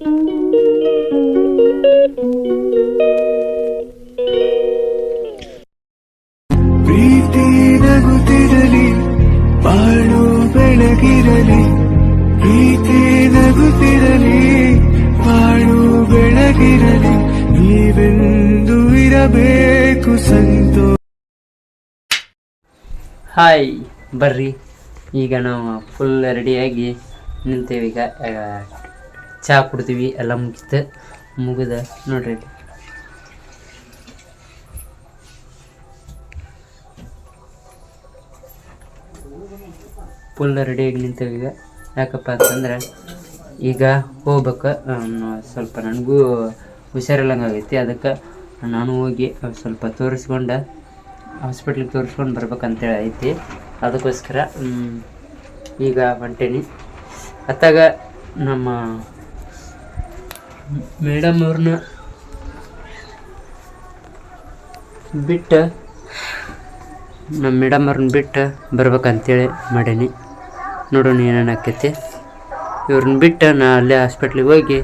ಪ್ರೀತಿ ನಗುತ್ತಿರಲಿ ಬಾಳು ಬೆಳಗಿರಲಿ, ಪ್ರೀತಿ ನಗುತ್ತಿರಲಿ ಬಾಳು ಬೆಳಗಿರಲಿ, ನೀವೆಂದು ಇರಬೇಕು ಸಂತೋಷ. ಹಾಯ್ ಬರ್ರಿ, ಈಗ ನಾವು ಫುಲ್ ರೆಡಿಯಾಗಿ ನಿಂತೇವೆ. ಈಗ ಚಹಾ ಕುಡ್ತೀವಿ, ಎಲ್ಲ ಮುಗಿದ ನೋಡ್ರಿ. ಫುಲ್ ರೆಡಿಯಾಗಿ ನಿಂತೇವೆ. ಈಗ ಯಾಕಪ್ಪ ಅಂತಂದ್ರೆ ಈಗ ಹೋಗ್ಬೇಕು. ಸ್ವಲ್ಪ ನನಗೂ ಹುಷಾರಿಲ್ಲಂಗಾಗೈತಿ, ಅದಕ್ಕೆ ನಾನು ಹೋಗಿ ಸ್ವಲ್ಪ ತೋರಿಸ್ಕೊಂಡು ಹಾಸ್ಪಿಟ್ಲಿಗೆ ತೋರಿಸ್ಕೊಂಡು ಬರ್ಬೇಕಂತೇಳಿ ಐತಿ. ಅದಕ್ಕೋಸ್ಕರ ಈಗ ಹೊಂಟೇನಿ. ಅತ್ತಾಗ ನಮ್ಮ ಮೇಡಮ್ ಅವ್ರನ್ನ ಬಿಟ್ಟು ಬರ್ಬೇಕಂತೇಳಿ ಮಾಡೀನಿ. ನೋಡೋಣ ಏನೇನು ಆಕೈತಿ. ಇವ್ರನ್ನ ಬಿಟ್ಟು ನಾ ಅಲ್ಲೇ ಹಾಸ್ಪಿಟ್ಲಿಗೆ ಹೋಗಿ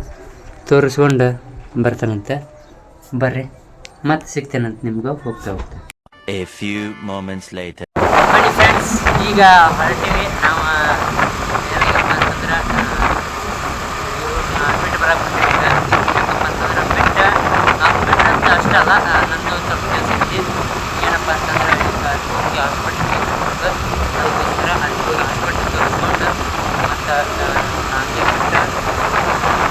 ತೋರಿಸ್ಕೊಂಡು ಬರ್ತಾನಂತೆ. ಬರ್ರಿ, ಮತ್ತೆ ಸಿಗ್ತೇನಂತ ನಿಮ್ಗೆ ಹೋಗ್ತಾ. A few moments later. ಬನ್ನಿ ಫ್ರೆಂಡ್ಸ್, ಈಗ ಹೊರಟಿವಿ ನಾವು. ಏನಪ್ಪ ಅಂತಂದ್ರೆ ಬಿಟ್ಟು ಬರಕ್ಕೆ ಯಾಕಪ್ಪ ಅಂತಂದ್ರೆ ಬಿಟ್ಟು ಅಂತ ಅಷ್ಟೇ ಅಲ್ಲ, ನಂದು ಸ್ವಲ್ಪ ಕೆಲಸ ಐತಿ. ಏನಪ್ಪ ಅಂತಂದ್ರೆ ಈಗ ಹೋಗಿ ಹಾಸ್ಪಿಟ್ಲಿಗೆ ತೋರಿಸ್ಬೇಕು. ಅದಕ್ಕೋಸ್ಕರ ಅಲ್ಲಿ ಹೋಗಿ ಹಾಸ್ಪಿಟ್ಲಿಗೆ ತೋರಿಸ್ಕೊಂಡು ಮತ್ತು ಹಂಗೆ ಬಿಟ್ಟು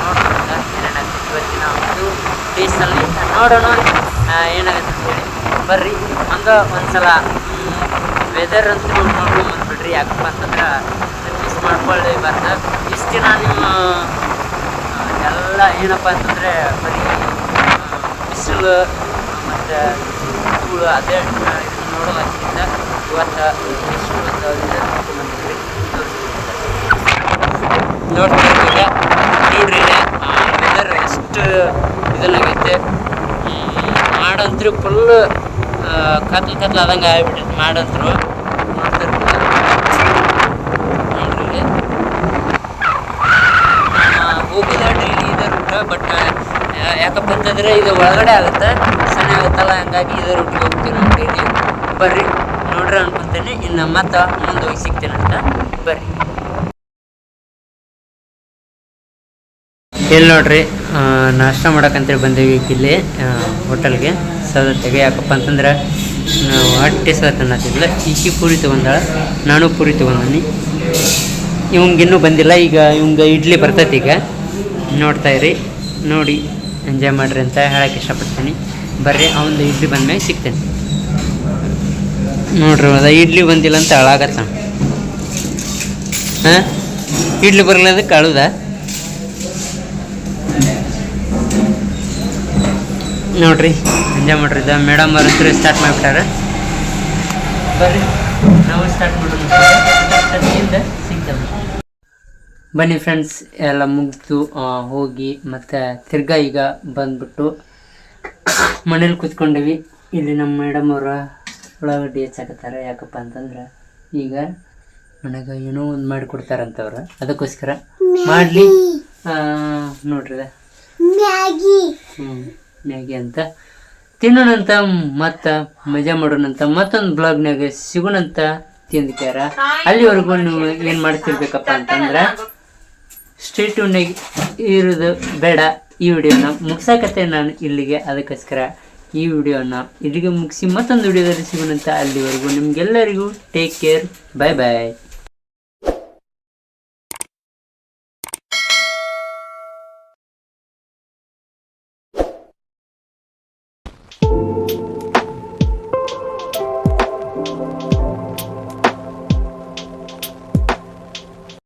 ನೋಡೋಣ ಏನೇನಾಗ್ತದೆ ಇವತ್ತಿನ ಒಂದು ಡೇಸಲ್ಲಿ. ನೋಡೋಣ ಏನಾಗುತ್ತೆ ಅಂತೇಳಿ. ಬರ್ರಿ, ಹಂಗೆ ಒಂದ್ಸಲ ವೆದರ್ ಅಂತೂ ನೋಡ್ಕೊಂಡು ಬಂದುಬಿಡ್ರಿ. ಯಾಕಪ್ಪ ಅಂತಂದ್ರೆ ಮಿಸ್ ಮಾಡ್ಕೊಳ್ಳೇಬಾರ್ದು. ಇಷ್ಟು ದಿನ ನಿಮ್ಮ ಎಲ್ಲ ಏನಪ್ಪ ಅಂತಂದರೆ ಬರೀ ಬಿಸಿಲು ಮತ್ತು ಧೂಳು ಅದೇ ಇದನ್ನು ನೋಡೋದಕ್ಕಿಂತ ಇವತ್ತು ಎಷ್ಟು ನೋಡ್ತಿರ್ತೀವಿ. ನೋಡ್ರಿ ವೆದರ್ ಎಷ್ಟು ಇದನ್ನಾಗೈತೆ. ಮಾಡಂತೂ ಫುಲ್ ಕತ್ಲು ಆದಂಗೆ ಆಗ್ಬಿಟ್ಟೈತೆ. ಮಾಡಂತರು ನೋಡ್ತಿರ್ತೀವಿ. ನೋಡ್ರಿ ಹೋಗೋದ ಡೈಲಿ ಇದೇ ರೂಟ, ಬಟ್ ಯಾಕಪ್ಪ ಅಂತಂದರೆ ಇದು ಒಳಗಡೆ ಆಗುತ್ತೆ, ಸಣ್ಣ ಆಗುತ್ತಲ್ಲ, ಹಂಗಾಗಿ ಇದೇ ರೂಟಿಗೆ ಹೋಗ್ತೀವಿ ನಾವು ಡೈಲಿ. ಬರ್ರಿ ನೋಡ್ರಿ ಅನ್ಕೊಂತೇನೆ. ಇನ್ನು ಮತ್ತೆ ಮುಂದೆ ಹೋಗಿ ಸಿಗ್ತೇನಂತ. ಬರ್ರಿ. ಇಲ್ಲಿ ನೋಡ್ರಿ, ನಾಷ್ಟ ಮಾಡೋಕ್ಕಂತೇಳಿ ಬಂದೇವಿ ಇಲ್ಲಿ ಹೋಟೆಲ್ಗೆ ಸೌದತ್ತಿಗೆ. ಯಾಕಪ್ಪ ಅಂತಂದ್ರೆ ನಾವು ಹೊಟ್ಟೆ ಸೌದತ್ತನ್ನತ್ತಿಲ್ಲ. ಈಕಿ ಪೂರಿ ತೊಗೊಂಡಾಳ, ನಾನು ಪೂರಿ ತೊಗೊಂಡೀನಿ. ಇವಂಗಿನ್ನೂ ಬಂದಿಲ್ಲ. ಈಗ ಇವಂಗೆ ಇಡ್ಲಿ ಬರ್ತೈತಿ. ಈಗ ನೋಡ್ತಾಯಿರಿ, ನೋಡಿ ಎಂಜಾಯ್ ಮಾಡಿರಿ ಅಂತ ಹೇಳೋಕ್ಕೆ ಇಷ್ಟಪಡ್ತೀನಿ. ಬರ್ರಿ, ಅವನು ಇಡ್ಲಿ ಬಂದ್ಮೇಲೆ ಸಿಗ್ತೇನೆ. ನೋಡ್ರಿ, ಅದ ಇಡ್ಲಿ ಬಂದಿಲ್ಲ ಅಂತ ಹಾಳಾಗತ್ತ. ಹಾಂ, ಇಡ್ಲಿ ಬರಲ್ಲ ಅದಕ್ಕೆ ಅಳುದ. ನೋಡ್ರಿ, ಎಂಜಾಯ್ ಮಾಡ್ರಿ. ಮೇಡಮ್ ಅವ್ರ ಹತ್ರ ಸ್ಟಾರ್ಟ್ ಮಾಡಿಬಿಟ್ಟಾರೆ. ಬರ್ರಿ, ನಾವು ಸ್ಟಾರ್ಟ್ ಮಾಡೋಣ. ಸಿಗ್ತೇವೆ. ಬನ್ನಿ ಫ್ರೆಂಡ್ಸ್, ಎಲ್ಲ ಮುಗಿದು ಹೋಗಿ ಮತ್ತು ತಿರ್ಗಾ ಈಗ ಬಂದ್ಬಿಟ್ಟು ಮನೇಲಿ ಕೂತ್ಕೊಂಡೀವಿ. ಇಲ್ಲಿ ನಮ್ಮ ಮೇಡಮ್ ಅವರ ಉಳ್ಳಾಗಡ್ಡಿ ಹೆಚ್ಚಾಕತ್ತಾರೆ. ಯಾಕಪ್ಪ ಅಂತಂದ್ರೆ ಈಗ ನನಗೆ ಏನೋ ಒಂದು ಮಾಡಿಕೊಡ್ತಾರಂತವ್ರು, ಅದಕ್ಕೋಸ್ಕರ ಮಾಡಲಿ ನೋಡ್ರಿ. ಮ್ಯಾಗಿ ಅಂತ ತಿನ್ನೋಣಂತ, ಮತ್ತು ಮಜಾ ಮಾಡೋಣಂತ. ಮತ್ತೊಂದು ಬ್ಲಾಗ್ನಾಗ ಸಿಗೋಣಂತ. ತಿಂದ್ಕ್ಯಾರ ಅಲ್ಲಿವರೆಗೂ ನೀವು ಏನು ಮಾಡ್ತಿರ್ಬೇಕಪ್ಪ ಅಂತಂದ್ರೆ ಸ್ಟೇ ಟ್ಯೂನ್ನಾಗಿ ಇರೋದು ಬೇಡ. ಈ ವಿಡಿಯೋನ ಮುಗ್ಸಾಕತ್ತೆ ನಾನು ಇಲ್ಲಿಗೆ. ಅದಕ್ಕೋಸ್ಕರ ಈ ವಿಡಿಯೋನ ಇಲ್ಲಿಗೆ ಮುಗಿಸಿ ಮತ್ತೊಂದು ವಿಡಿಯೋದಲ್ಲಿ ಸಿಗೋಣಂತ. ಅಲ್ಲಿವರೆಗೂ ನಿಮಗೆಲ್ಲರಿಗೂ ಟೇಕ್ ಕೇರ್. ಬಾಯ್ ಬಾಯ್.